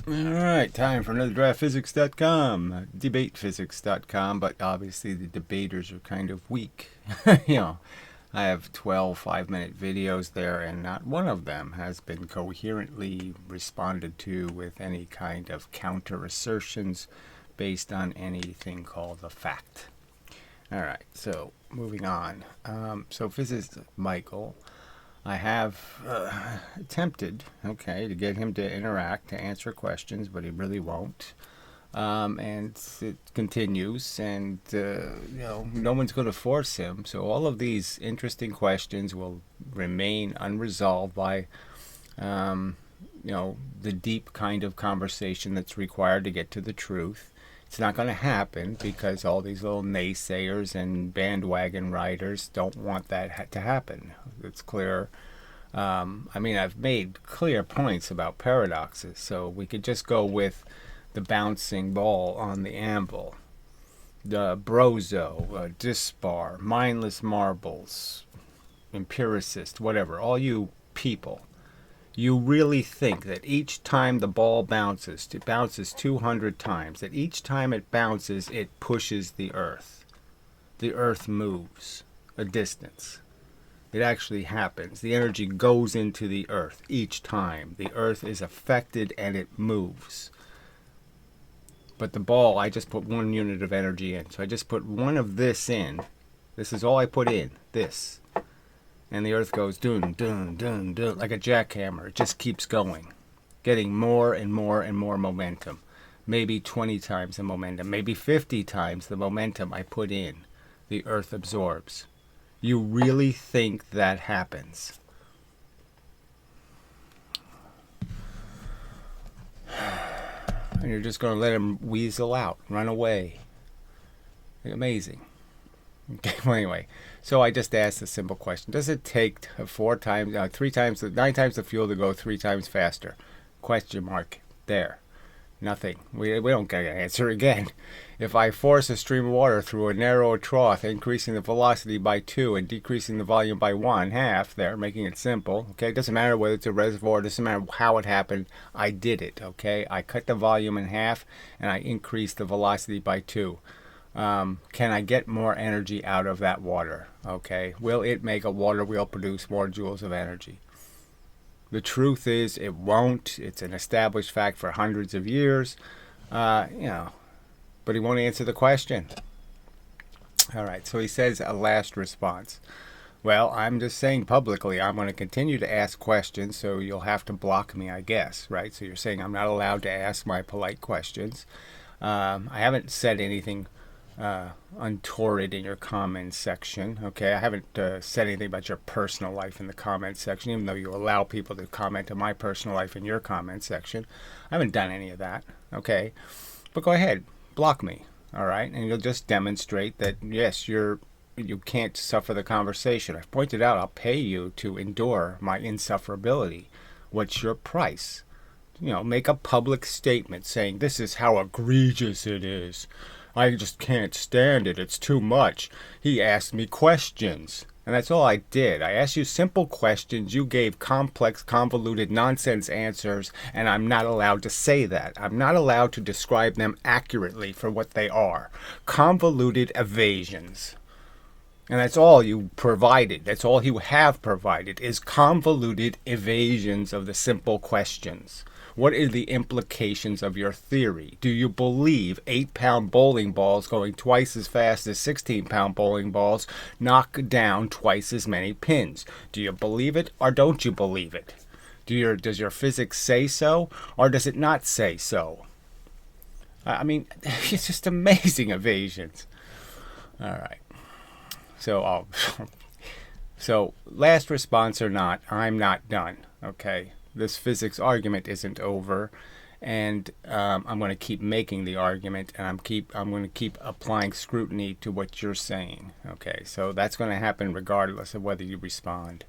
Alright, time for another DraftPhysics.com, debatephysics.com, but obviously the debaters are kind of weak. you know, I have 12 5-minute videos there, and not one of them has been coherently responded to with any kind of counter assertions based on anything called a fact. Alright, so moving on. So physicist Michael, I have attempted, to get him to interact, to answer questions, but he really won't. And it continues, and no one's going to force him. So all of these interesting questions will remain unresolved by, the deep kind of conversation that's required to get to the truth. It's not going to happen because all these little naysayers and bandwagon riders don't want that to happen. It's clear. I've made clear points about paradoxes, so we could just go with the bouncing ball on the anvil, the brozo, dispar, mindless marbles, empiricist, whatever, all you people. You really think that each time the ball bounces, it bounces 200 times, that each time it bounces, it pushes the earth. The earth moves a distance. It actually happens. The energy goes into the earth each time. The earth is affected and it moves. But the ball, I just put 1 unit of energy in. So I just put one of this in. This is all I put in, this. And the earth goes dun, dun, dun, dun, like a jackhammer. It just keeps going, getting more and more and more momentum. Maybe 20 times the momentum, maybe 50 times the momentum I put in. The earth absorbs. You really think that happens? And you're just going to let him weasel out, run away. Amazing. Okay, well, anyway, so I just asked a simple question. Does it take 9 times the fuel to go 3 times faster? Question mark. There. Nothing. We don't get an answer again. If I force a stream of water through a narrow trough, increasing the velocity by 2 and decreasing the volume by 1/2, there, making it simple, okay? It doesn't matter whether it's a reservoir, it doesn't matter how it happened. I did it, okay? I cut the volume in half and I increased the velocity by 2. Can I get more energy out of that water? Okay. Will it make a water wheel produce more joules of energy? The truth is it won't. It's an established fact for hundreds of years. But he won't answer the question. All right. So he says a last response. Well, I'm just saying publicly I'm going to continue to ask questions, so you'll have to block me, I guess, right? So you're saying I'm not allowed to ask my polite questions. I haven't said anything untoward in your comments section. Okay, I haven't said anything about your personal life in the comments section, even though you allow people to comment on my personal life in your comments section. I haven't done any of that. Okay, but go ahead, block me. All right, and you'll just demonstrate that yes, you can't suffer the conversation. I've pointed out I'll pay you to endure my insufferability. What's your price? Make a public statement saying this is how egregious it is. I just can't stand it. It's too much. He asked me questions. And that's all I did. I asked you simple questions. You gave complex, convoluted, nonsense answers. And I'm not allowed to say that. I'm not allowed to describe them accurately for what they are. Convoluted evasions. And that's all you provided. That's all you have provided is convoluted evasions of the simple questions. What are the implications of your theory? Do you believe 8-pound bowling balls going twice as fast as 16-pound bowling balls knock down twice as many pins? Do you believe it or don't you believe it? Does your physics say so or does it not say so? It's just amazing evasions. All right. So last response or not, I'm not done. Okay. This physics argument isn't over, and I'm going to keep making the argument, and I'm going to keep applying scrutiny to what you're saying. Okay, so that's going to happen regardless of whether you respond.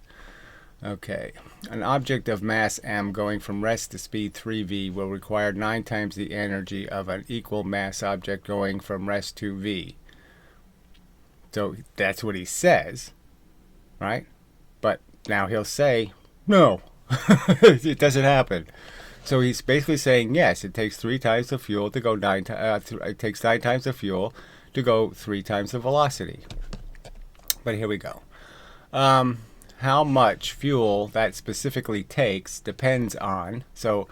Okay, an object of mass m going from rest to speed 3v will require 9 times the energy of an equal mass object going from rest to v. So that's what he says, right? But now he'll say, no. It doesn't happen. So he's basically saying, yes, it takes 3 times the fuel to go it takes 9 times the fuel to go 3 times the velocity. But here we go. How much fuel that specifically takes depends on, so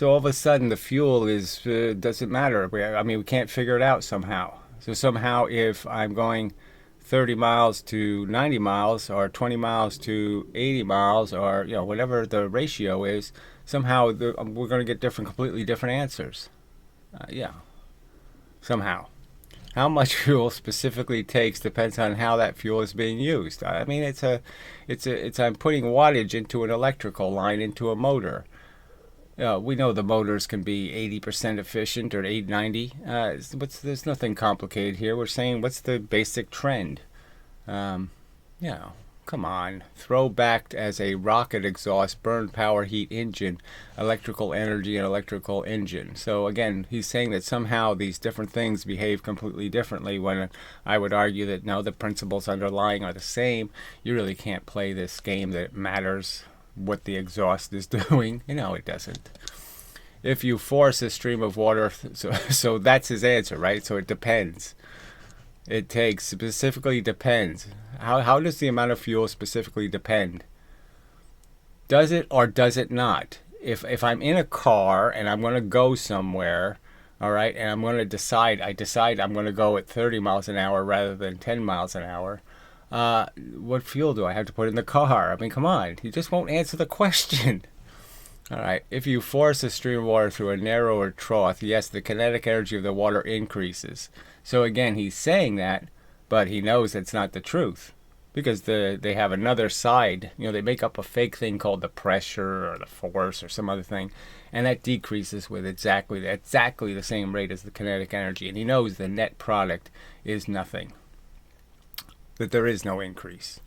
all of a sudden the fuel is doesn't matter. We can't figure it out somehow. So somehow if I'm going 30 miles to 90 miles or 20 miles to 80 miles or whatever the ratio is, somehow we're going to get completely different answers. Somehow. How much fuel specifically takes depends on how that fuel is being used. I mean, it's I'm putting wattage into an electrical line into a motor. We know the motors can be 80% efficient or 90. There's nothing complicated here. We're saying what's the basic trend. Come on. Throw back as a rocket exhaust, burn power heat engine, electrical energy and electrical engine. So again, he's saying that somehow these different things behave completely differently, when I would argue that no, the principles underlying are the same. You really can't play this game that it matters what the exhaust is doing. It doesn't. If you force a stream of water, so that's his answer, right? So it depends. It specifically depends. How does the amount of fuel specifically depend? Does it or does it not? If I'm in a car and I'm going to go somewhere, all right, and I'm going to decide I'm going to go at 30 miles an hour rather than 10 miles an hour, what fuel do I have to put in the car? I mean, come on. He just won't answer the question. All right. If you force a stream of water through a narrower trough, yes, the kinetic energy of the water increases. So again, he's saying that, but he knows that's not the truth, because they have another side. They make up a fake thing called the pressure or the force or some other thing, and that decreases with exactly the same rate as the kinetic energy. And he knows the net product is nothing, that there is no increase.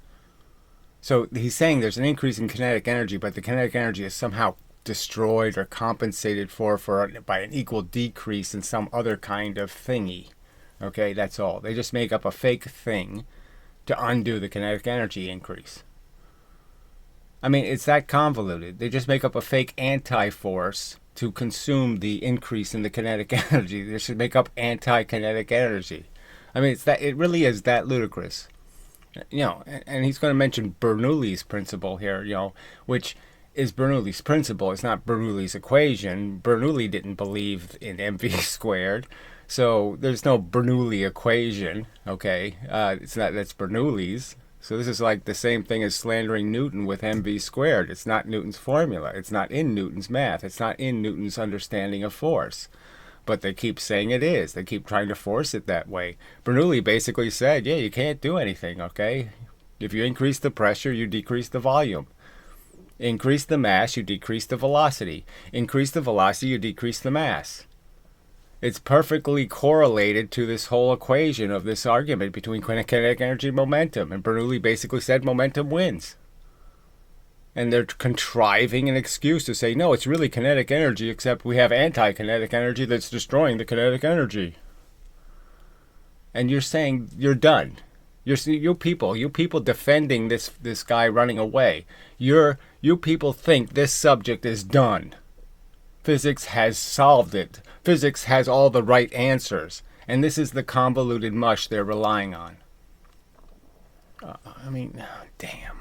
So he's saying there's an increase in kinetic energy, but the kinetic energy is somehow destroyed or compensated for by an equal decrease in some other kind of thingy. Okay, that's all. They just make up a fake thing to undo the kinetic energy increase. I mean, it's that convoluted. They just make up a fake anti-force to consume the increase in the kinetic energy. They should make up anti-kinetic energy. I mean, it really is that ludicrous. And he's going to mention Bernoulli's principle here, which is Bernoulli's principle. It's not Bernoulli's equation. Bernoulli didn't believe in mv squared. So there's no Bernoulli equation, okay? That's Bernoulli's. So this is like the same thing as slandering Newton with mv squared. It's not Newton's formula. It's not in Newton's math. It's not in Newton's understanding of force. But they keep saying it is. They keep trying to force it that way. Bernoulli basically said, yeah, you can't do anything, okay? If you increase the pressure, you decrease the volume. Increase the mass, you decrease the velocity. Increase the velocity, you decrease the mass. It's perfectly correlated to this whole equation of this argument between kinetic energy and momentum. And Bernoulli basically said momentum wins. And they're contriving an excuse to say, no, it's really kinetic energy, except we have anti-kinetic energy that's destroying the kinetic energy. And you're saying you're done. You people defending this guy running away. You people think this subject is done. Physics has solved it. Physics has all the right answers. And this is the convoluted mush they're relying on. Damn.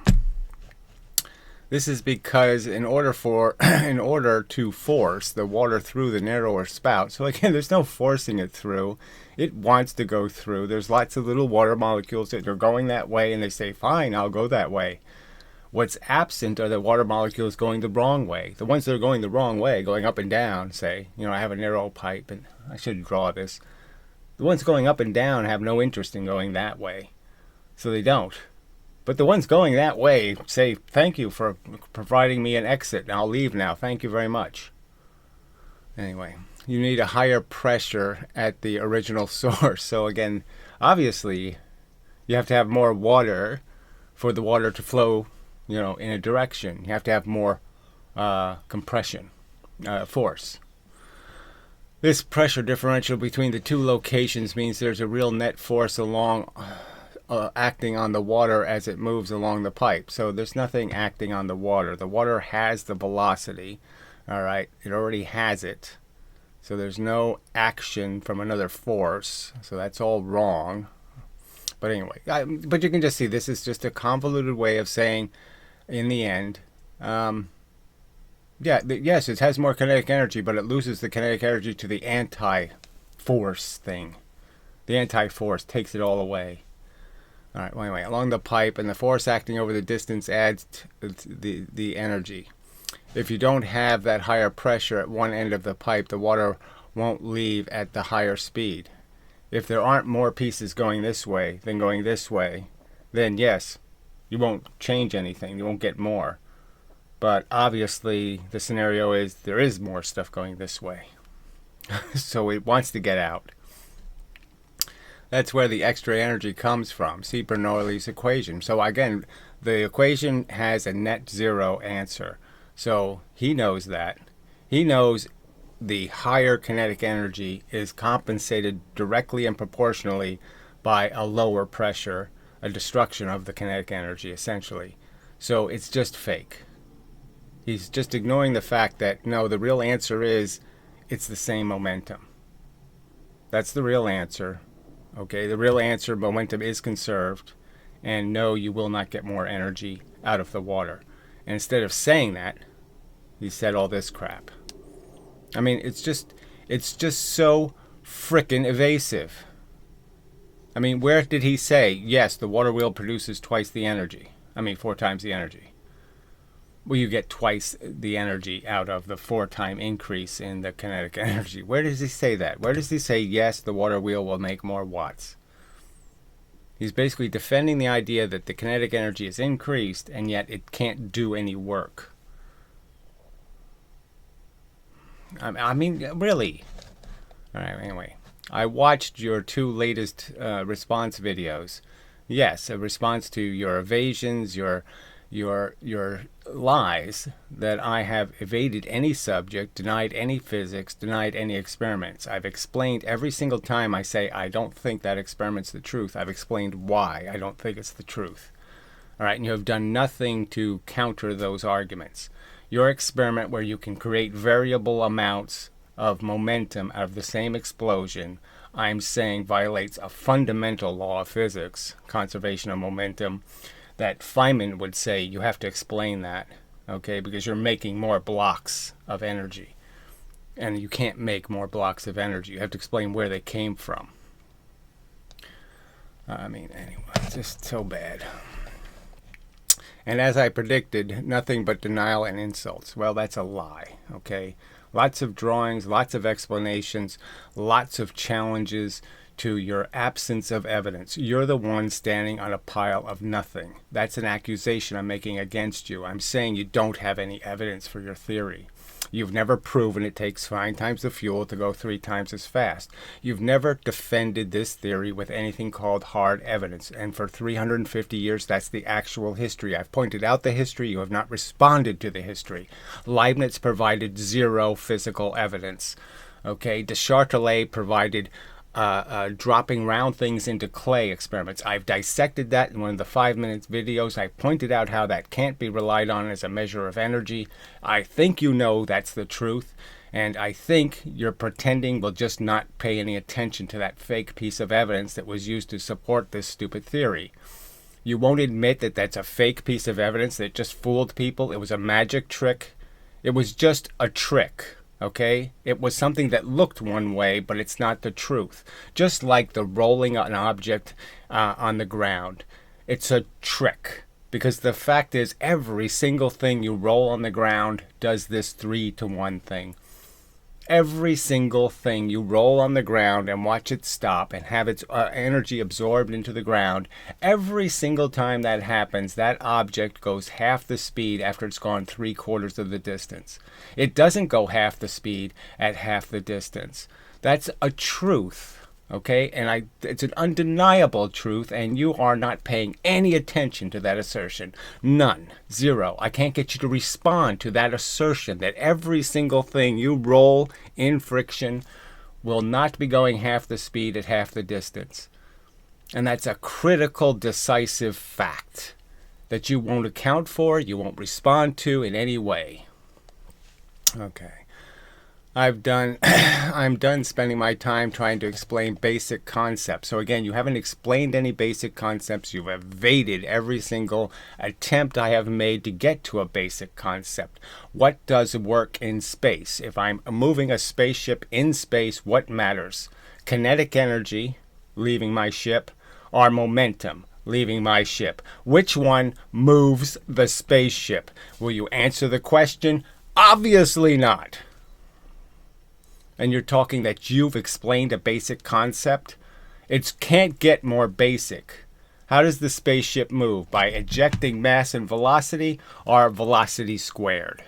This is because in order to force the water through the narrower spout, so again, there's no forcing it through. It wants to go through. There's lots of little water molecules that are going that way, and they say, fine, I'll go that way. What's absent are the water molecules going the wrong way. The ones that are going the wrong way, going up and down, say, I have a narrow pipe, and I should draw this. The ones going up and down have no interest in going that way, so they don't. But the ones going that way say, thank you for providing me an exit. I'll leave now. Thank you very much. Anyway, you need a higher pressure at the original source. So again, obviously, you have to have more water for the water to flow, in a direction. You have to have more compression, force. This pressure differential between the two locations means there's a real net force acting on the water as it moves along the pipe. So there's nothing acting on the water. The water has the velocity, All right, it already has it. So there's no action from another force. So that's all wrong. But anyway, but you can just see this is just a convoluted way of saying, in the end, yes, it has more kinetic energy, but it loses the kinetic energy to the anti-force thing. The anti-force takes it all away. All right, well, anyway, along the pipe, and the force acting over the distance adds the energy. If you don't have that higher pressure at one end of the pipe, the water won't leave at the higher speed. If there aren't more pieces going this way than going this way, then yes, you won't change anything. You won't get more. But obviously, the scenario is there is more stuff going this way. So it wants to get out. That's where the extra energy comes from. See Bernoulli's equation. So again, the equation has a net zero answer. So he knows that. He knows the higher kinetic energy is compensated directly and proportionally by a lower pressure, a destruction of the kinetic energy, essentially. So it's just fake. He's just ignoring the fact that, no, the real answer is it's the same momentum. That's the real answer. Okay, the real answer, momentum is conserved. And no, you will not get more energy out of the water. And instead of saying that, he said all this crap. I mean, it's just so frickin' evasive. I mean, where did he say, yes, the water wheel produces twice the energy? I mean, 4 times the energy. Well, you get twice the energy out of the 4-time increase in the kinetic energy. Where does he say that? Where does he say, yes, the water wheel will make more watts? He's basically defending the idea that the kinetic energy is increased, and yet it can't do any work. I mean, really. All right, anyway. I watched your 2 latest response videos. Yes, a response to your evasions, your lies that I have evaded any subject, denied any physics, denied any experiments. I've explained every single time I say I don't think that experiment's the truth. I've explained why I don't think it's the truth. All right, and you have done nothing to counter those arguments. Your experiment where you can create variable amounts of momentum out of the same explosion, I'm saying violates a fundamental law of physics, conservation of momentum, that Feynman would say you have to explain that, okay, because you're making more blocks of energy. And you can't make more blocks of energy. You have to explain where they came from. I mean, anyway, it's just so bad. And as I predicted, nothing but denial and insults. Well, that's a lie, okay? Lots of drawings, lots of explanations, lots of challenges to your absence of evidence. You're the one standing on a pile of nothing. That's an accusation I'm making against you. I'm saying you don't have any evidence for your theory. You've never proven it takes 5 times the fuel to go 3 times as fast. You've never defended this theory with anything called hard evidence. And for 350 years, that's the actual history. I've pointed out the history. You have not responded to the history. Leibniz provided 0 physical evidence. Okay, Deschartelet provided dropping round things into clay experiments. I've dissected that in one of the 5-minute videos. I pointed out how that can't be relied on as a measure of energy. I think you know that's the truth, and I think you're pretending will just not pay any attention to that fake piece of evidence that was used to support this stupid theory. You won't admit that that's a fake piece of evidence that just fooled people. It was a magic trick. It was just a trick. Okay? It was something that looked one way, but it's not the truth. Just like the rolling an object on the ground. It's a trick. Because the fact is, every single thing you roll on the ground does this 3-to-1 thing. Every single thing you roll on the ground and watch it stop and have its energy absorbed into the ground, every single time that happens, that object goes half the speed after it's gone 3/4 of the distance. It doesn't go half the speed at half the distance. That's a truth. Okay, and it's an undeniable truth, and you are not paying any attention to that assertion. None. 0. I can't get you to respond to that assertion that every single thing you roll in friction will not be going half the speed at half the distance. And that's a critical, decisive fact that you won't account for, you won't respond to in any way. Okay. I'm done spending my time trying to explain basic concepts. So again, you haven't explained any basic concepts. You've evaded every single attempt I have made to get to a basic concept. What does work in space? If I'm moving a spaceship in space, what matters? Kinetic energy leaving my ship or momentum leaving my ship? Which one moves the spaceship? Will you answer the question? Obviously not. And you're talking that you've explained a basic concept? It can't get more basic. How does the spaceship move? By ejecting mass and velocity, or velocity squared?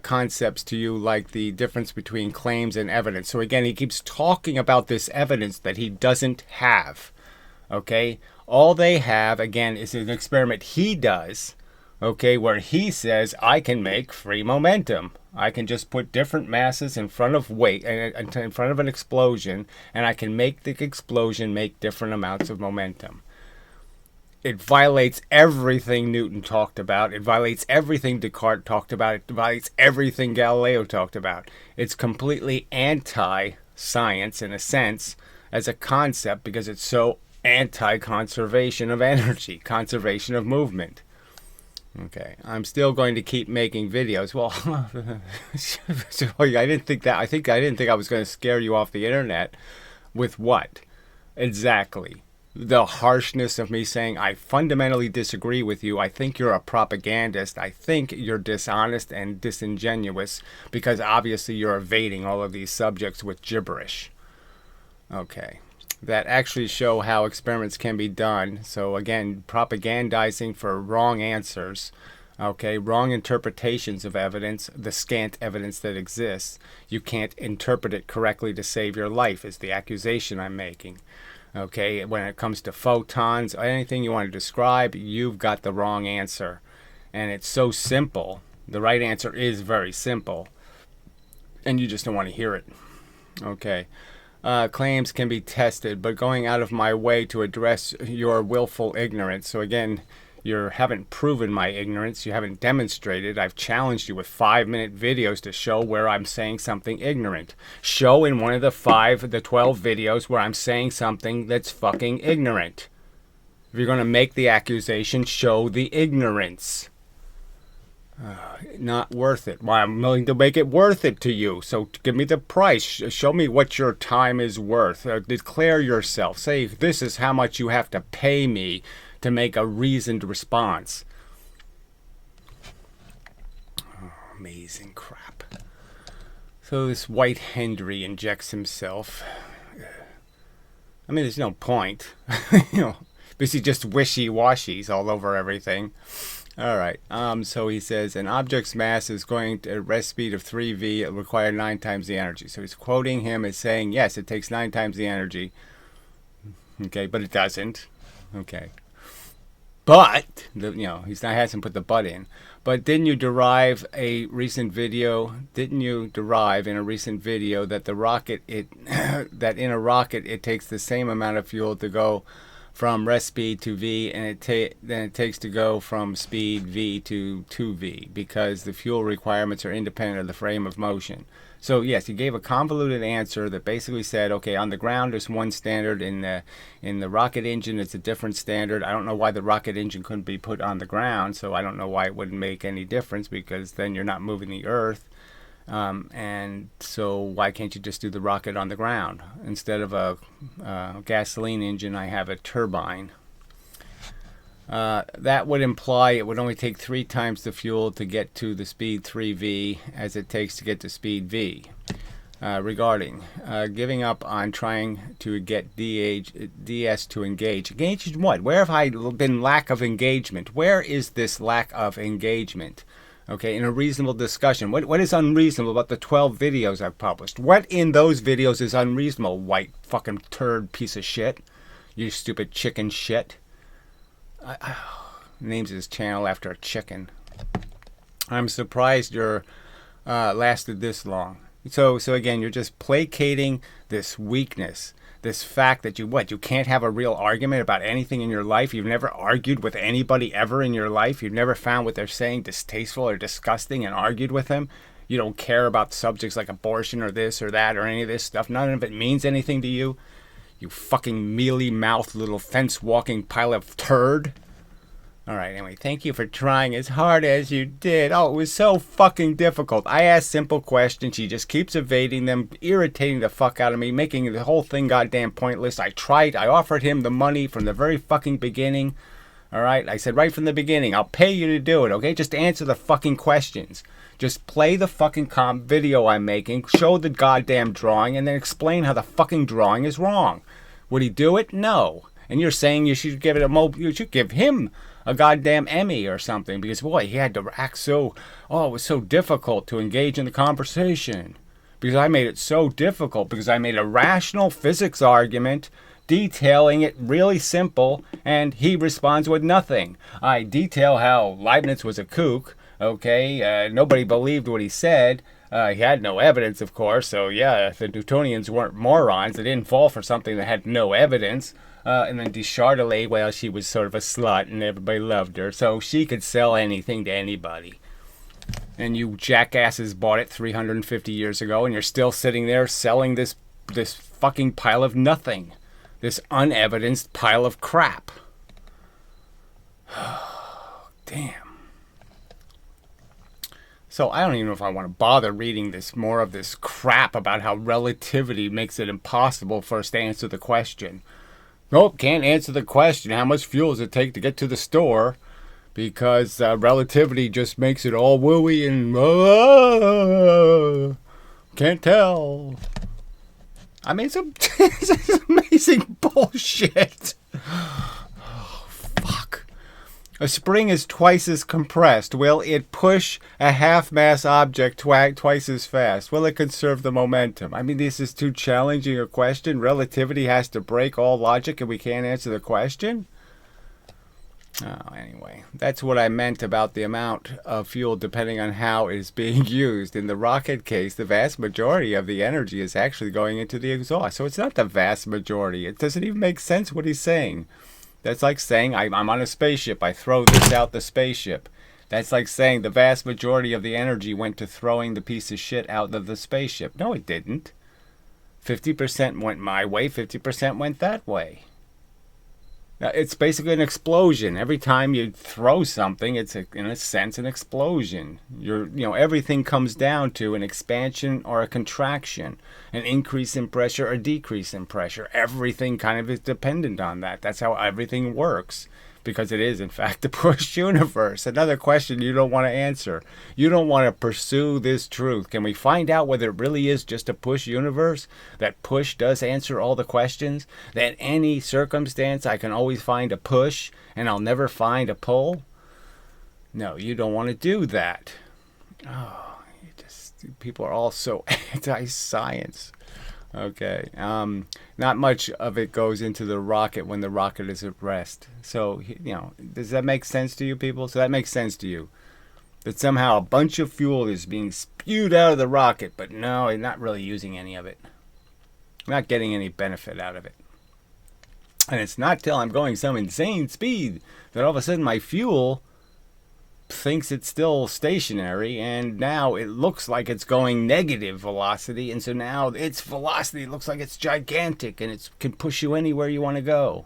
Concepts to you like the difference between claims and evidence. So again, he keeps talking about this evidence that he doesn't have. Okay? All they have, again, is an experiment he does, okay, where he says, I can make free momentum. I can just put different masses in front of in front of an explosion, and I can make the explosion make different amounts of momentum. It violates everything Newton talked about. It violates everything Descartes talked about. It violates everything Galileo talked about. It's completely anti-science, in a sense, as a concept, because it's so anti-conservation of energy, conservation of movement. Okay, I'm still going to keep making videos. Well, I didn't think that. I didn't think I was going to scare you off the internet. With what? Exactly. The harshness of me saying I fundamentally disagree with you. I think you're a propagandist. I think you're dishonest and disingenuous because obviously you're evading all of these subjects with gibberish. Okay. That actually show how experiments can be done. So again, propagandizing for wrong answers, okay, wrong interpretations of evidence, the scant evidence that exists. You can't interpret it correctly to save your life is the accusation I'm making. Okay, when it comes to photons, anything you want to describe, you've got the wrong answer. And it's so simple. The right answer is very simple. And you just don't want to hear it. Okay. Claims can be tested, but going out of my way to address your willful ignorance. So again, you haven't proven my ignorance. You haven't demonstrated. I've challenged you with 5-minute videos to show where I'm saying something ignorant. Show in one of the 12 videos where I'm saying something that's fucking ignorant. If you're going to make the accusation, show the ignorance. Not worth it. Well, I'm willing to make it worth it to you. So give me the price. Show me what your time is worth. Declare yourself. Say, this is how much you have to pay me to make a reasoned response. Oh, amazing crap. So this White Henry injects himself. I mean, there's no point. Because he just wishy-washies all over everything. All right. So he says an object's mass is going to a rest speed of 3v. It require 9 times the energy. So he's quoting him as saying, yes, it takes 9 times the energy. Okay, but it doesn't. Okay. But he hasn't put the but in. But didn't you derive in a recent video that the rocket that in a rocket it takes the same amount of fuel to go from rest speed to v, and then it takes to go from speed v to 2v because the fuel requirements are independent of the frame of motion. So yes, he gave a convoluted answer that basically said, okay, on the ground there's one standard, in the rocket engine it's a different standard. I don't know why the rocket engine couldn't be put on the ground, so I don't know why it wouldn't make any difference because then you're not moving the Earth. And so why can't you just do the rocket on the ground? Instead of a gasoline engine, I have a turbine. That would imply it would only take 3 times the fuel to get to the speed 3v as it takes to get to speed v. Regarding giving up on trying to get DS to engage. Engage in what? Where have I been lack of engagement? Where is this lack of engagement? Okay, in a reasonable discussion. What is unreasonable about the 12 videos I've published? What in those videos is unreasonable, white fucking turd piece of shit? You stupid chicken shit. Names his channel after a chicken. I'm surprised you're lasted this long. So again, you're just placating this weakness this fact that you can't have a real argument about anything in your life. You've never argued with anybody ever in your life. You've never found what they're saying distasteful or disgusting and argued with them. You don't care about subjects like abortion or this or that or any of this stuff. None of it means anything to you. You fucking mealy-mouthed little fence-walking pile of turd. All right, anyway, thank you for trying as hard as you did. Oh, it was so fucking difficult. I asked simple questions. She just keeps evading them, irritating the fuck out of me, making the whole thing goddamn pointless. I offered him the money from the very fucking beginning. All right, I said right from the beginning, I'll pay you to do it, okay? Just answer the fucking questions. Just play the fucking video I'm making, show the goddamn drawing, and then explain how the fucking drawing is wrong. Would he do it? No. And you're saying you should give him a goddamn Emmy or something, because boy, he had to act so, it was so difficult to engage in the conversation. Because I made it so difficult, because I made a rational physics argument, detailing it really simple, and he responds with nothing. I detail how Leibniz was a kook, okay, nobody believed what he said. He had no evidence, of course, so yeah, the Newtonians weren't morons. They didn't fall for something that had no evidence. And then Deschardelet, well, she was sort of a slut and everybody loved her, so she could sell anything to anybody. And you jackasses bought it 350 years ago, and you're still sitting there selling this fucking pile of nothing. This unevidenced pile of crap. Damn. So I don't even know if I want to bother reading more of this crap about how relativity makes it impossible for us to answer the question. Nope, can't answer the question. How much fuel does it take to get to the store? Because relativity just makes it all wooey and can't tell. I mean, it's amazing bullshit. Oh, fuck. A spring is twice as compressed. Will it push a half-mass object twice as fast? Will it conserve the momentum? I mean, this is too challenging a question. Relativity has to break all logic and we can't answer the question? Oh, anyway, that's what I meant about the amount of fuel depending on how it is being used. In the rocket case, the vast majority of the energy is actually going into the exhaust. So it's not the vast majority. It doesn't even make sense what he's saying. That's like saying I'm on a spaceship. I throw this out the spaceship. That's like saying the vast majority of the energy went to throwing the piece of shit out of the spaceship. No, it didn't. 50% went my way, 50% went that way. It's basically an explosion. Every time you throw something, it's in a sense an explosion. Everything comes down to an expansion or a contraction, an increase in pressure or decrease in pressure. Everything kind of is dependent on that. That's how everything works, because it is in fact a push universe. Another question you don't want to answer. You don't want to pursue this truth. Can we find out whether it really is just a push universe? That push does answer all the questions? That any circumstance I can always find a push and I'll never find a pull? No, you don't want to do that. Oh, people are all so anti-science. Okay. Not much of it goes into the rocket when the rocket is at rest. So, does that make sense to you people? So that makes sense to you. That somehow a bunch of fuel is being spewed out of the rocket, but no, you're not really using any of it. You're not getting any benefit out of it. And it's not till I'm going some insane speed that all of a sudden my fuel thinks it's still stationary, and now it looks like it's going negative velocity, and so now its velocity looks like it's gigantic and it can push you anywhere you want to go.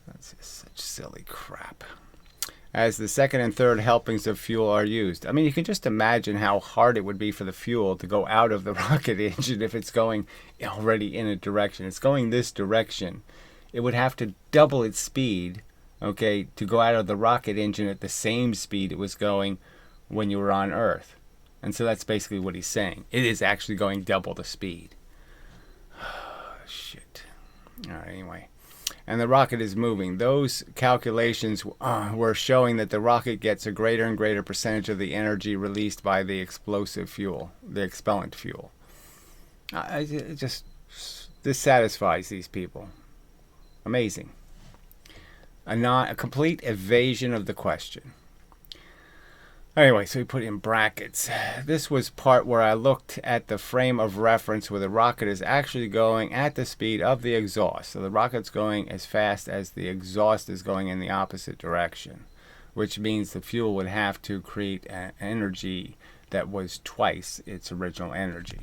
That's just such silly crap. As the second and third helpings of fuel are used. I mean, you can just imagine how hard it would be for the fuel to go out of the rocket engine if it's going already in a direction. It's going this direction. It would have to double its speed, okay, to go out of the rocket engine at the same speed it was going when you were on Earth. And so that's basically what he's saying. It is actually going double the speed. Shit. All right, anyway. And the rocket is moving. Those calculations were showing that the rocket gets a greater and greater percentage of the energy released by the explosive fuel, the expellant fuel. This satisfies these people. Amazing. A complete evasion of the question. Anyway, so he put in brackets. This was part where I looked at the frame of reference where the rocket is actually going at the speed of the exhaust. So the rocket's going as fast as the exhaust is going in the opposite direction, which means the fuel would have to create an energy that was twice its original energy.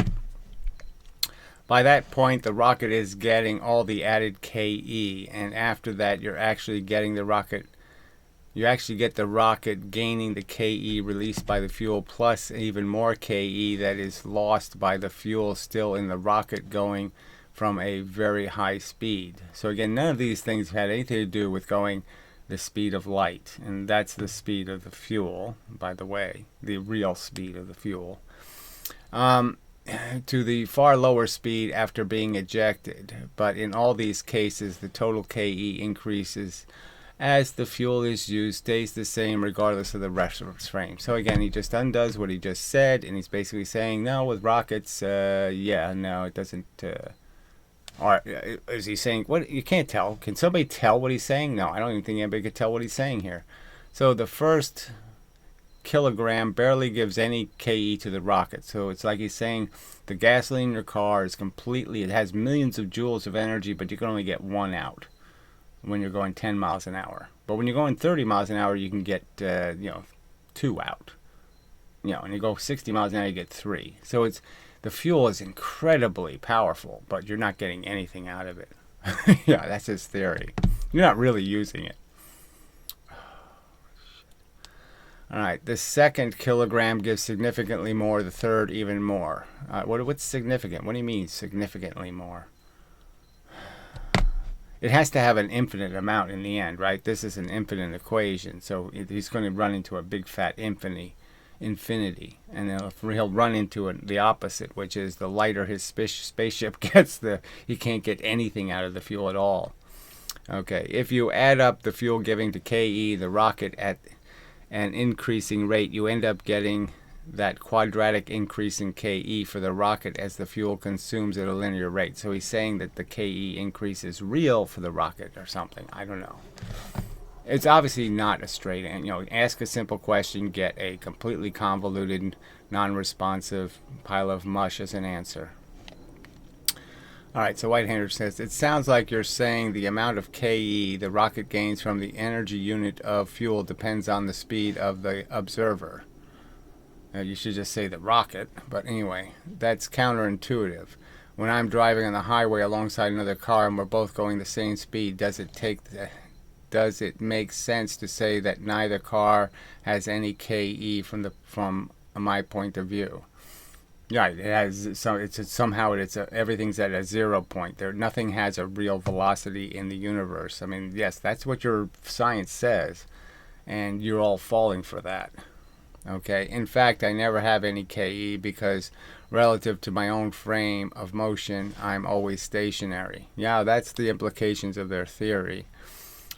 By that point, the rocket is getting all the added KE, and after that, you're actually getting the rocket. You actually get the rocket gaining the KE released by the fuel, plus even more KE that is lost by the fuel still in the rocket going from a very high speed. So again, none of these things had anything to do with going the speed of light, and that's the speed of the fuel, by the way, the real speed of the fuel, to the far lower speed after being ejected. But in all these cases, the total KE increases as the fuel is used, stays the same regardless of the reference frame. So again, he just undoes what he just said, and he's basically saying, no, with rockets, yeah, no, it doesn't. Or is he saying, what? You can't tell. Can somebody tell what he's saying? No, I don't even think anybody could tell what he's saying here. So the first kilogram barely gives any KE to the rocket. So it's like he's saying the gasoline in your car is completely, it has millions of joules of energy, but you can only get one out when you're going 10 miles an hour. But when you're going 30 miles an hour, you can get, 2 out. And you go 60 miles an hour, you get 3. So it's, the fuel is incredibly powerful, but you're not getting anything out of it. Yeah, that's his theory. You're not really using it. All right, the second kilogram gives significantly more, the third even more. What's significant? What do you mean significantly more? It has to have an infinite amount in the end, right? This is an infinite equation, so he's going to run into a big fat infinity, and then he'll run into the opposite, which is the lighter his spaceship gets, he can't get anything out of the fuel at all. Okay, if you add up the fuel giving to KE, the rocket at an increasing rate, you end up getting that quadratic increase in KE for the rocket as the fuel consumes at a linear rate. So he's saying that the KE increase is real for the rocket or something. I don't know. It's obviously not a straight answer. Ask a simple question, get a completely convoluted, non-responsive pile of mush as an answer. All right, so Whitehander says, it sounds like you're saying the amount of KE the rocket gains from the energy unit of fuel depends on the speed of the observer. You should just say the rocket, but anyway, that's counterintuitive. When I'm driving on the highway alongside another car and we're both going the same speed, does it make sense to say that neither car has any KE from my point of view? Yeah, it has. So everything's at a 0 point. Nothing has a real velocity in the universe. I mean, yes, that's what your science says, and you're all falling for that. Okay. In fact, I never have any KE because relative to my own frame of motion, I'm always stationary. Yeah, that's the implications of their theory.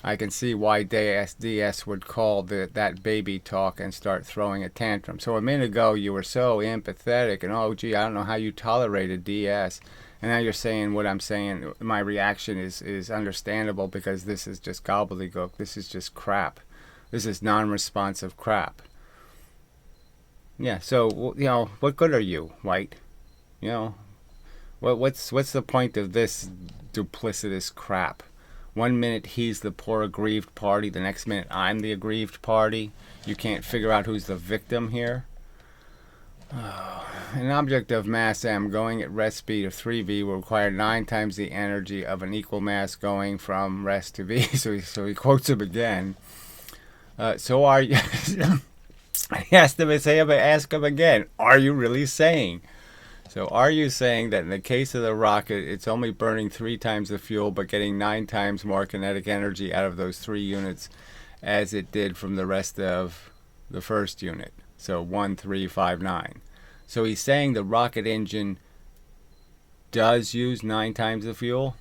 I can see why DS would call that baby talk and start throwing a tantrum. So a minute ago, you were so empathetic and, oh, gee, I don't know how you tolerated DS. And now you're saying what I'm saying. My reaction is understandable because this is just gobbledygook. This is just crap. This is non-responsive crap. Yeah, so, what good are you, White? What's the point of this duplicitous crap? 1 minute he's the poor aggrieved party, the next minute I'm the aggrieved party. You can't figure out who's the victim here. An object of mass m going at rest speed of 3v will require 9 times the energy of an equal mass going from rest to v. So he quotes him again. So are you... Ask him again. Are you really saying? So are you saying that in the case of the rocket, it's only burning 3 times the fuel, but getting 9 times more kinetic energy out of those 3 units as it did from the rest of the first unit? So 1, 3, 5, 9. So he's saying the rocket engine does use 9 times the fuel?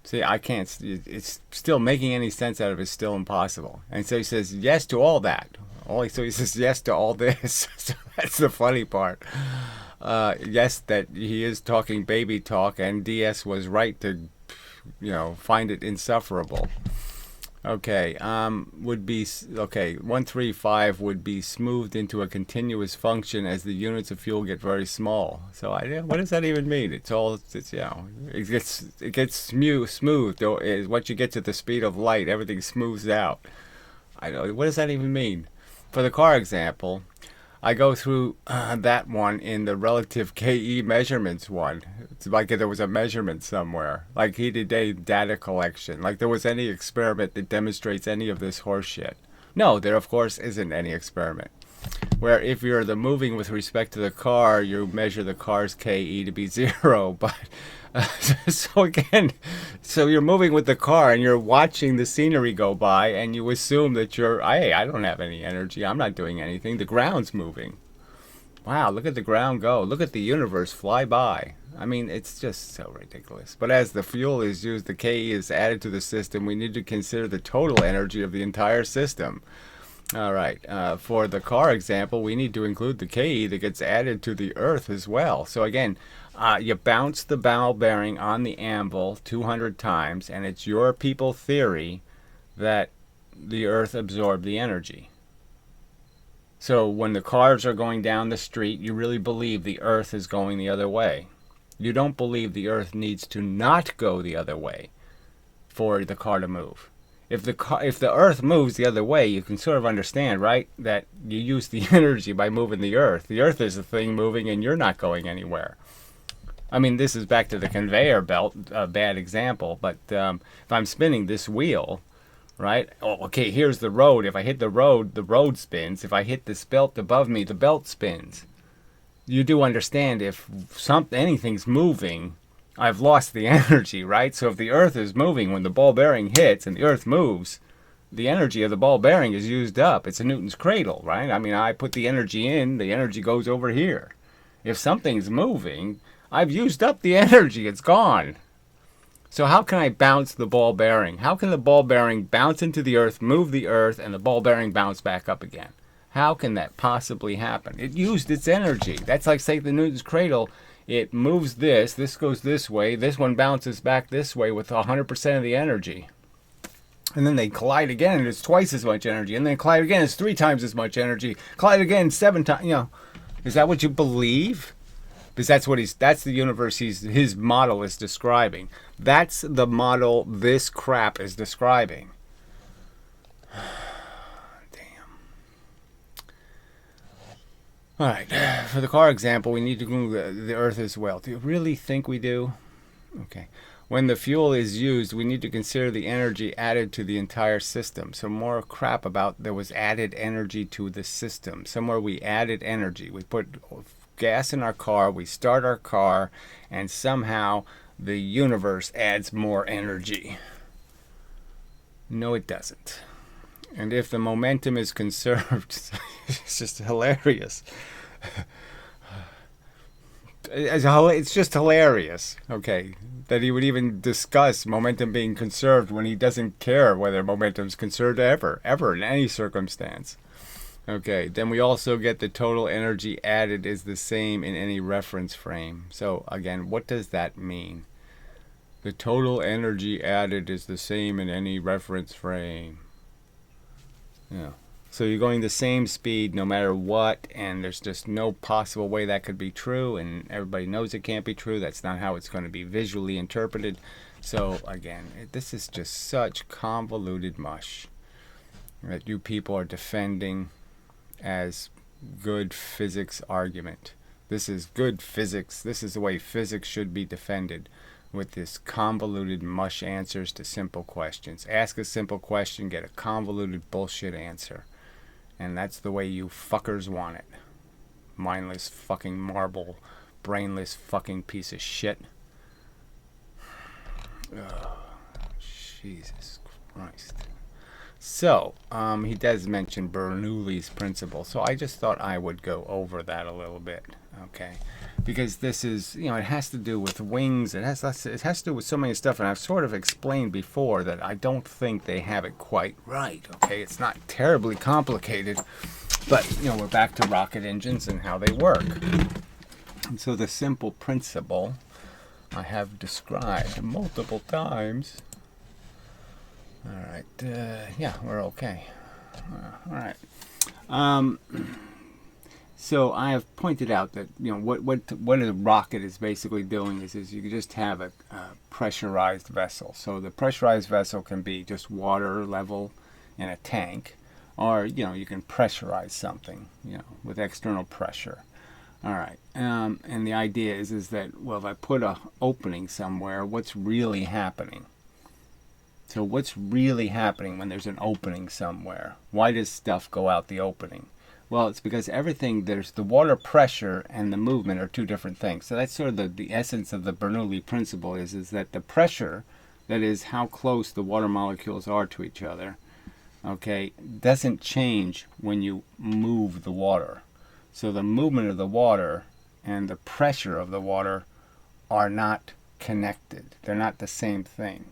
See, I can't, it's still making any sense out of it is still impossible. And so he says yes to all that. So he says yes to all this. So that's the funny part. Yes, that he is talking baby talk, and DS was right to, find it insufferable. Okay, would be, okay, 135 would be smoothed into a continuous function as the units of fuel get very small. So what does that even mean? It's it gets smoothed, or once you get to the speed of light, everything smooths out. I know, what does that even mean? For the car example, I go through that one in the relative KE measurements one. It's like there was a measurement somewhere, like heated day data collection, like there was any experiment that demonstrates any of this horse shit. No, there of course isn't any experiment. Where if you're the moving with respect to the car, you measure the car's KE to be 0. But so again, so you're moving with the car and you're watching the scenery go by, and you assume that hey, I don't have any energy. I'm not doing anything. The ground's moving. Wow, look at the ground go. Look at the universe fly by. I mean, it's just so ridiculous. But as the fuel is used, the KE is added to the system. We need to consider the total energy of the entire system. All right, for the car example, we need to include the KE that gets added to the earth as well. So again, you bounce the ball bearing on the anvil 200 times, and it's your people theory that the earth absorbed the energy. So when the cars are going down the street, you really believe the earth is going the other way. You don't believe the earth needs to not go the other way for the car to move. If the earth moves the other way, you can sort of understand, right, that you use the energy by moving the earth. The earth is the thing moving and you're not going anywhere. I mean, this is back to the conveyor belt, a bad example, but if I'm spinning this wheel, right, oh, okay, here's the road. If I hit the road spins. If I hit this belt above me, the belt spins. You do understand if anything's moving, I've lost the energy, right? So if the earth is moving when the ball bearing hits and the earth moves, the energy of the ball bearing is used up. It's a Newton's cradle, right? I mean, I put the energy in, the energy goes over here. If something's moving, I've used up the energy, it's gone. So how can I bounce the ball bearing? How can the ball bearing bounce into the earth, move the earth, and the ball bearing bounce back up again? How can that possibly happen? It used its energy. That's like, say, the Newton's cradle. It moves this goes this way, this one bounces back this way with 100% of the energy. And then they collide again, and it's twice as much energy. And then collide again, it's 3 times as much energy. Collide again, 7 times, Is that what you believe? Because that's the universe his model is describing. That's the model this crap is describing. All right, for the car example, we need to move the earth as well. Do you really think we do? Okay. When the fuel is used, we need to consider the energy added to the entire system. So more crap about there was added energy to the system. Somewhere we added energy. We put gas in our car, we start our car, and somehow the universe adds more energy. No, it doesn't. And if the momentum is conserved, it's just hilarious. It's just hilarious, okay, that he would even discuss momentum being conserved when he doesn't care whether momentum's conserved ever in any circumstance. Okay, then we also get the total energy added is the same in any reference frame. So again, what does that mean? The total energy added is the same in any reference frame. Yeah. So you're going the same speed no matter what, and there's just no possible way that could be true, and everybody knows it can't be true. That's not how it's going to be visually interpreted. So again, this is just such convoluted mush that you people are defending as good physics argument. This is good physics. This is the way physics should be defended, with this convoluted mush answers to simple questions. Ask a simple question, get a convoluted bullshit answer. And that's the way you fuckers want it. Mindless fucking marble, brainless fucking piece of shit. Oh, Jesus Christ. So, he does mention Bernoulli's principle. So I just thought I would go over that a little bit. Okay. Because this is, it has to do with wings. It has to do with so many stuff. And I've sort of explained before that I don't think they have it quite right. Okay. It's not terribly complicated. But, we're back to rocket engines and how they work. And so the simple principle I have described multiple times. All right. Yeah, we're okay. All right. So I have pointed out that what a rocket is basically doing is you just have a pressurized vessel. So the pressurized vessel can be just water level in a tank, or you can pressurize something with external pressure. All right. And the idea is that, well, if I put a opening somewhere, what's really happening? So what's really happening when there's an opening somewhere? Why does stuff go out the opening? Well, it's because there's the water pressure and the movement are two different things. So that's sort of the essence of the Bernoulli principle is that the pressure, that is how close the water molecules are to each other, okay, doesn't change when you move the water. So the movement of the water and the pressure of the water are not connected. They're not the same thing.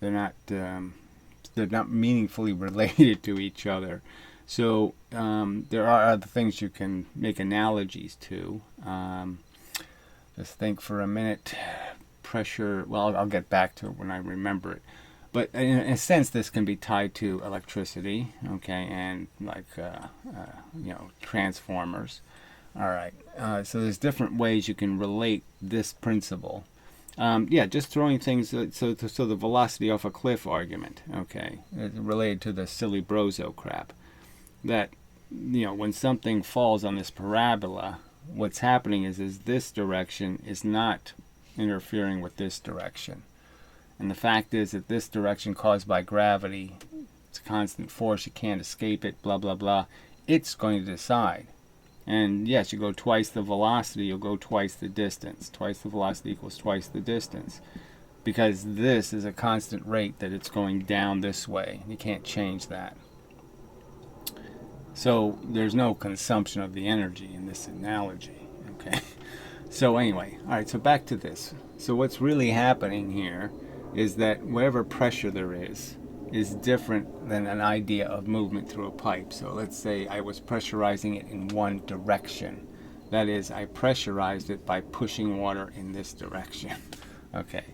They're not meaningfully related to each other. So there are other things you can make analogies to. Just think for a minute. Pressure, well, I'll get back to it when I remember it. But in a sense, this can be tied to electricity, okay, and like, transformers. All right. So there's different ways you can relate this principle. Just throwing things, so the velocity off a cliff argument, okay, it's related to the silly Brozo crap. That, when something falls on this parabola, what's happening is this direction is not interfering with this direction. And the fact is that this direction caused by gravity, it's a constant force, you can't escape it, blah, blah, blah. It's going to decide. And yes, you go twice the velocity, you'll go twice the distance. Twice the velocity equals twice the distance. Because this is a constant rate that it's going down this way. You can't change that. So there's no consumption of the energy in this analogy. Okay. So anyway, all right, so back to this. So what's really happening here is that whatever pressure there is different than an idea of movement through a pipe. So let's say I was pressurizing it in one direction. That is, I pressurized it by pushing water in this direction. Okay.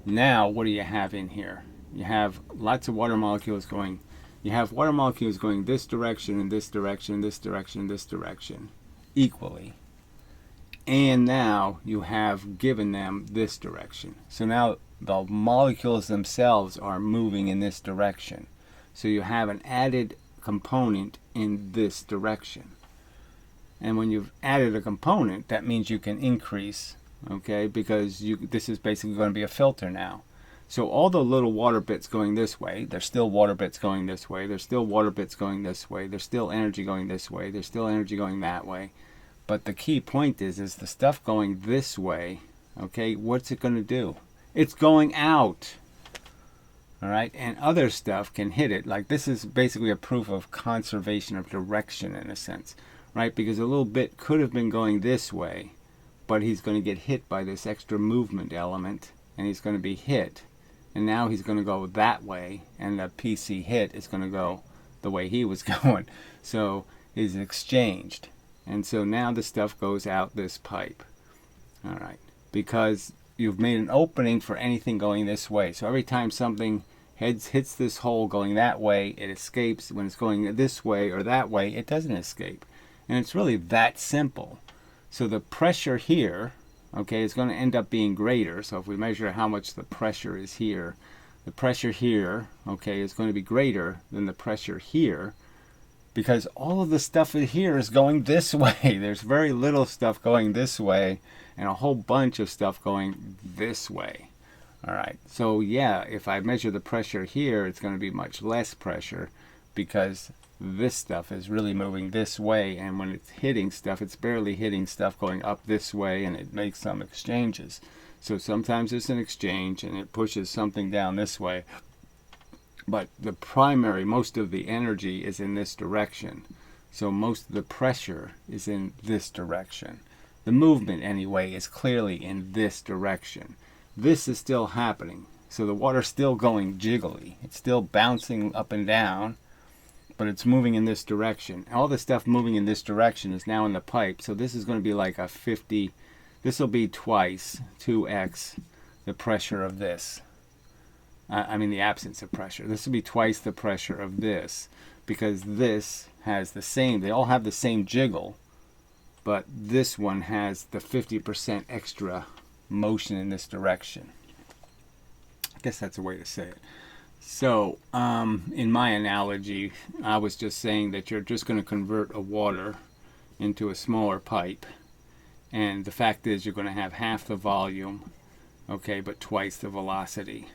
Now, what do you have in here? You have lots of water molecules going. You have water molecules going this direction and this direction, this direction, this direction, equally. And now you have given them this direction. So now the molecules themselves are moving in this direction. So you have an added component in this direction. And when you've added a component, that means you can increase, okay, because this is basically going to be a filter now. So all the little water bits going this way, there's still water bits going this way, there's still water bits going this way, there's still energy going this way, there's still energy going that way. But the key point is the stuff going this way, okay, what's it going to do? It's going out. All right, and other stuff can hit it. Like this is basically a proof of conservation of direction in a sense, right? Because a little bit could have been going this way, but he's going to get hit by this extra movement element, and he's going to be hit. And now he's going to go that way, and the PC hit is going to go the way he was going. So it's exchanged. And so now the stuff goes out this pipe. All right, because you've made an opening for anything going this way. So every time something hits this hole going that way, it escapes. When it's going this way or that way, it doesn't escape. And it's really that simple. So the pressure here, okay, is going to end up being greater. So if we measure how much the pressure is here, the pressure here, okay, is going to be greater than the pressure here, because all of the stuff in here is going this way. There's very little stuff going this way and a whole bunch of stuff going this way. All right, so yeah, if I measure the pressure here, it's going to be much less pressure because this stuff is really moving this way, and when it's hitting stuff, it's barely hitting stuff going up this way, and it makes some exchanges. So sometimes it's an exchange and it pushes something down this way, but most of the energy is in this direction. So most of the pressure is in this direction. The movement, anyway, is clearly in this direction. This is still happening. So the water's still going jiggly. It's still bouncing up and down, but it's moving in this direction. All the stuff moving in this direction is now in the pipe. So this is going to be like a 50. This will be twice, 2x, the pressure of this. I mean the absence of pressure. This would be twice the pressure of this, because this has the same, they all have the same jiggle, but this one has the 50% extra motion in this direction. I guess that's a way to say it. So, in my analogy, I was just saying that you're just going to convert a water into a smaller pipe, and the fact is you're going to have half the volume, okay, but twice the velocity.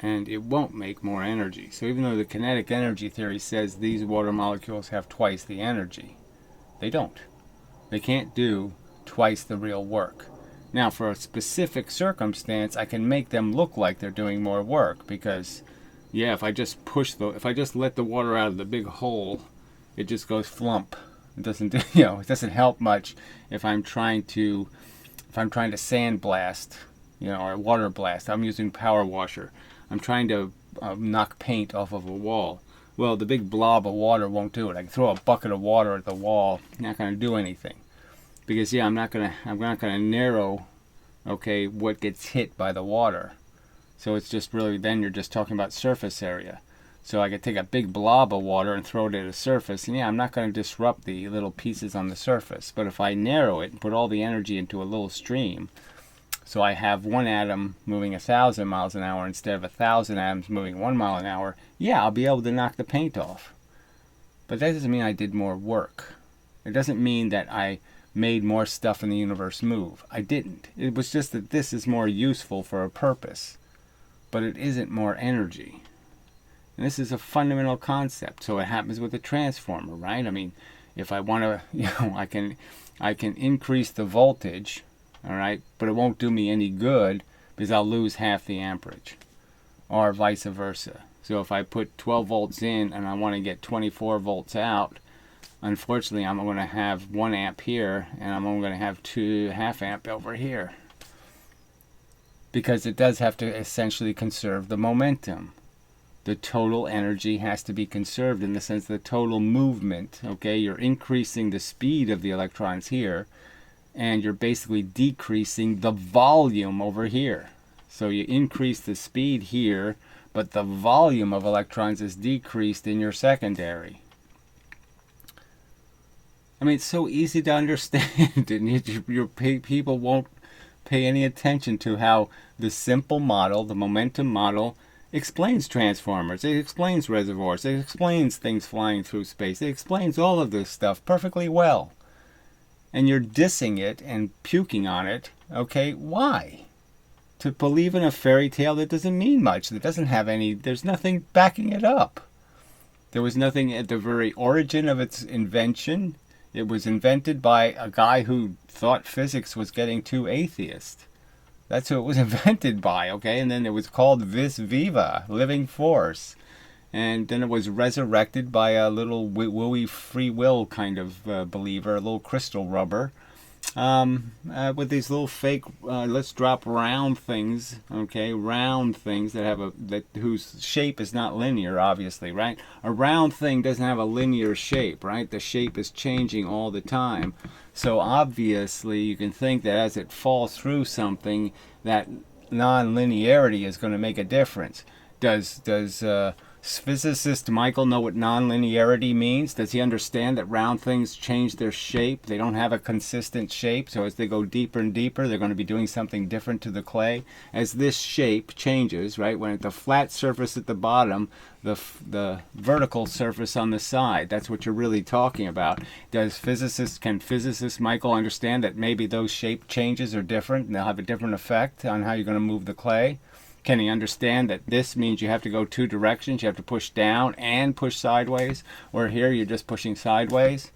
And it won't make more energy. So even though the kinetic energy theory says these water molecules have twice the energy, they don't. They can't do twice the real work. Now, for a specific circumstance, I can make them look like they're doing more work, because, yeah, if I just let the water out of the big hole, it just goes flump. It doesn't, it doesn't help much if I'm trying to sandblast, or water blast. I'm using power washer. I'm trying to knock paint off of a wall. Well, the big blob of water won't do it. I can throw a bucket of water at the wall, not going to do anything, because I'm not going to narrow, okay, what gets hit by the water. So it's just really, then you're just talking about surface area. So I could take a big blob of water and throw it at a surface, and I'm not going to disrupt the little pieces on the surface. But if I narrow it and put all the energy into a little stream, so I have one atom moving 1,000 miles an hour instead of 1,000 atoms moving 1 mile an hour, I'll be able to knock the paint off. But that doesn't mean I did more work. It doesn't mean that I made more stuff in the universe move. I didn't. It was just that this is more useful for a purpose. But it isn't more energy. And this is a fundamental concept. So it happens with a transformer, right? I mean, if I want to, I can increase the voltage, all right, but it won't do me any good because I'll lose half the amperage, or vice versa. So if I put 12 volts in and I want to get 24 volts out, unfortunately I'm going to have 1 amp here and I'm only going to have 2.5 amp over here, because it does have to essentially conserve the momentum. The total energy has to be conserved in the sense the total movement, okay? You're increasing the speed of the electrons here, and you're basically decreasing the volume over here. So you increase the speed here, but the volume of electrons is decreased in your secondary. I mean, it's so easy to understand, and your people won't pay any attention to how the simple model, the momentum model, explains transformers, it explains reservoirs, it explains things flying through space, it explains all of this stuff perfectly well. And you're dissing it and puking on it, okay? Why? To believe in a fairy tale that doesn't mean much, that doesn't have any, there's nothing backing it up. There was nothing at the very origin of its invention. It was invented by a guy who thought physics was getting too atheist. That's who it was invented by, okay? And then it was called vis viva, living force. And then it was resurrected by a little wooey free will kind of believer, a little crystal rubber, with these little fake, let's drop round things, okay? Round things that have whose shape is not linear, obviously, right? A round thing doesn't have a linear shape, right? The shape is changing all the time. So obviously you can think that as it falls through something, that non-linearity is going to make a difference. Does physicist Michael know what nonlinearity means? Does he understand that round things change their shape? They don't have a consistent shape, so as they go deeper and deeper, they're going to be doing something different to the clay. As this shape changes, right, when the flat surface at the bottom, the vertical surface on the side, that's what you're really talking about. Can physicist Michael understand that maybe those shape changes are different and they'll have a different effect on how you're going to move the clay? Can he understand that this means you have to go 2 directions? You have to push down and push sideways, or here you're just pushing sideways?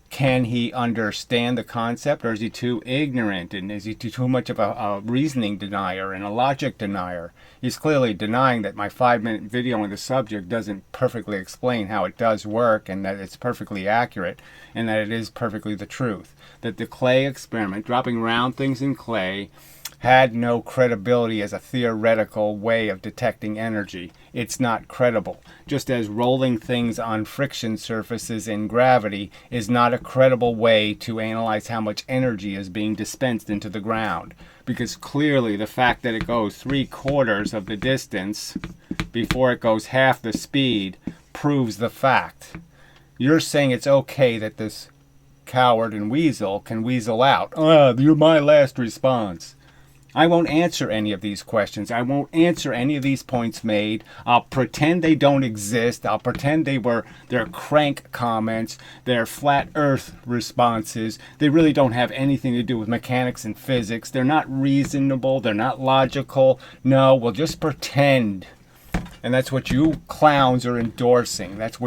Can he understand the concept, or is he too ignorant, and is he too much of a reasoning denier and a logic denier? He's clearly denying that my 5-minute video on the subject doesn't perfectly explain how it does work, and that it's perfectly accurate, and that it is perfectly the truth. That the clay experiment, dropping round things in clay, had no credibility as a theoretical way of detecting energy. It's not credible. Just as rolling things on friction surfaces in gravity is not a credible way to analyze how much energy is being dispensed into the ground. Because clearly the fact that it goes 3/4 of the distance before it goes half the speed proves the fact. You're saying it's okay that this coward and weasel can weasel out. You're my last response. I won't answer any of these questions. I won't answer any of these points made. I'll pretend they don't exist. I'll pretend they're crank comments. They're flat earth responses. They really don't have anything to do with mechanics and physics. They're not reasonable. They're not logical. No, we'll just pretend. And that's what you clowns are endorsing. That's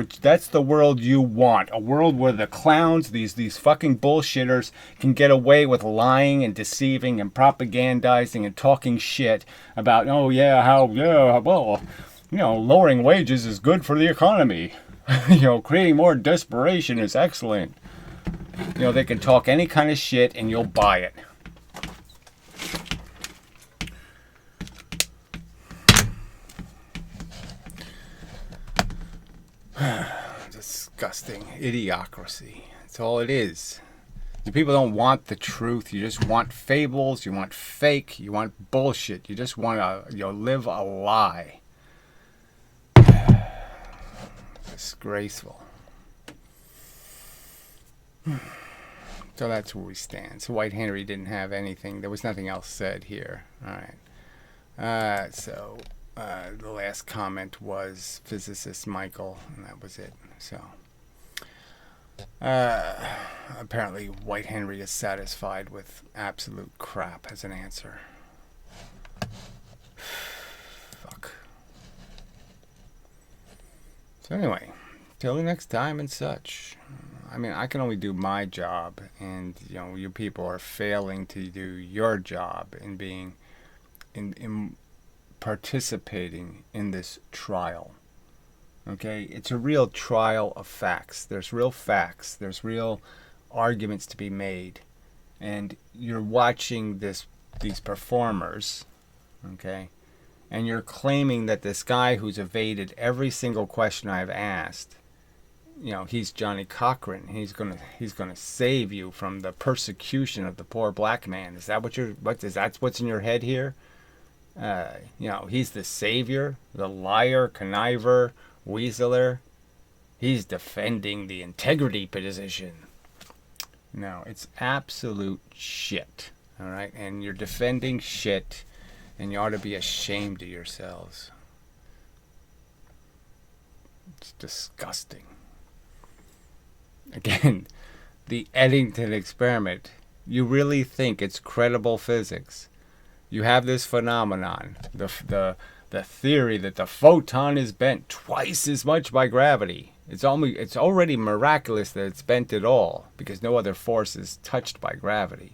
the world you want. A world where the clowns, these fucking bullshitters, can get away with lying and deceiving and propagandizing and talking shit about, lowering wages is good for the economy. Creating more desperation is excellent. They can talk any kind of shit and you'll buy it. Disgusting idiocracy. That's all it is. The people don't want the truth. You just want fables. You want fake. You want bullshit. You just want to live a lie. Disgraceful. So that's where we stand. So White Henry didn't have anything. There was nothing else said here. All right. The last comment was PhysicistMichael, and that was it. So, apparently White Henry is satisfied with absolute crap as an answer. Fuck. So anyway, till the next time and such. I mean, I can only do my job, and you people are failing to do your job in being in participating in this trial. Okay, it's a real trial of facts. There's real facts. There's real arguments to be made, and you're watching these performers, okay, and you're claiming that this guy who's evaded every single question I've asked, he's Johnny Cochran. He's gonna save you from the persecution of the poor black man. Is that what's in your head here? He's the savior, the liar, conniver, weaseler. He's defending the integrity position. No, it's absolute shit. All right, and you're defending shit, and you ought to be ashamed of yourselves. It's disgusting. Again, the Eddington experiment. You really think it's credible physics? You have this phenomenon, the theory that the photon is bent twice as much by gravity. It's already miraculous that it's bent at all, because no other force is touched by gravity.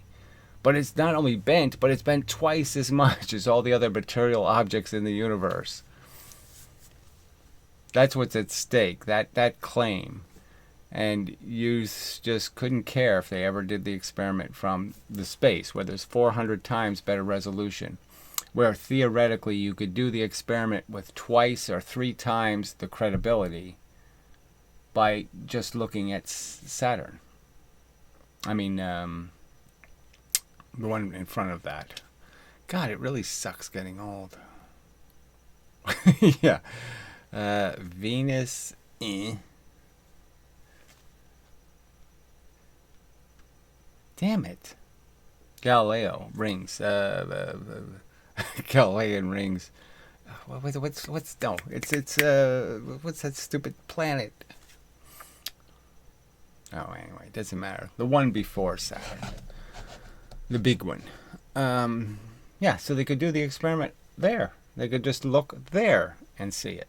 But it's not only bent, but it's bent twice as much as all the other material objects in the universe. That's what's at stake, that claim. And you just couldn't care if they ever did the experiment from the space, where there's 400 times better resolution, where theoretically you could do the experiment with twice or 3 times the credibility by just looking at Saturn. I mean, the one in front of that. God, it really sucks getting old. Yeah. Venus. Damn it. Galileo rings. Galilean rings. What's that stupid planet? Oh, anyway, it doesn't matter. The one before Saturn. The big one. Yeah, so they could do the experiment there. They could just look there and see it.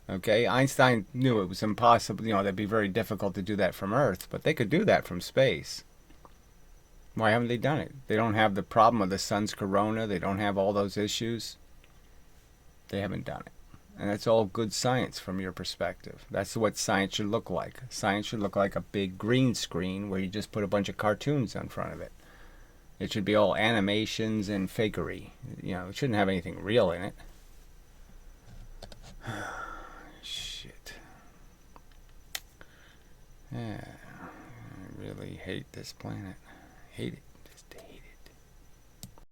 Okay, Einstein knew it was impossible. That'd be very difficult to do that from Earth, but they could do that from space. Why haven't they done it? They don't have the problem of the sun's corona. They don't have all those issues. They haven't done it. And that's all good science from your perspective. That's what science should look like. Science should look like a big green screen where you just put a bunch of cartoons in front of it. It should be all animations and fakery. You know, it shouldn't have anything real in it. Shit. Yeah, I really hate this planet. Hate it.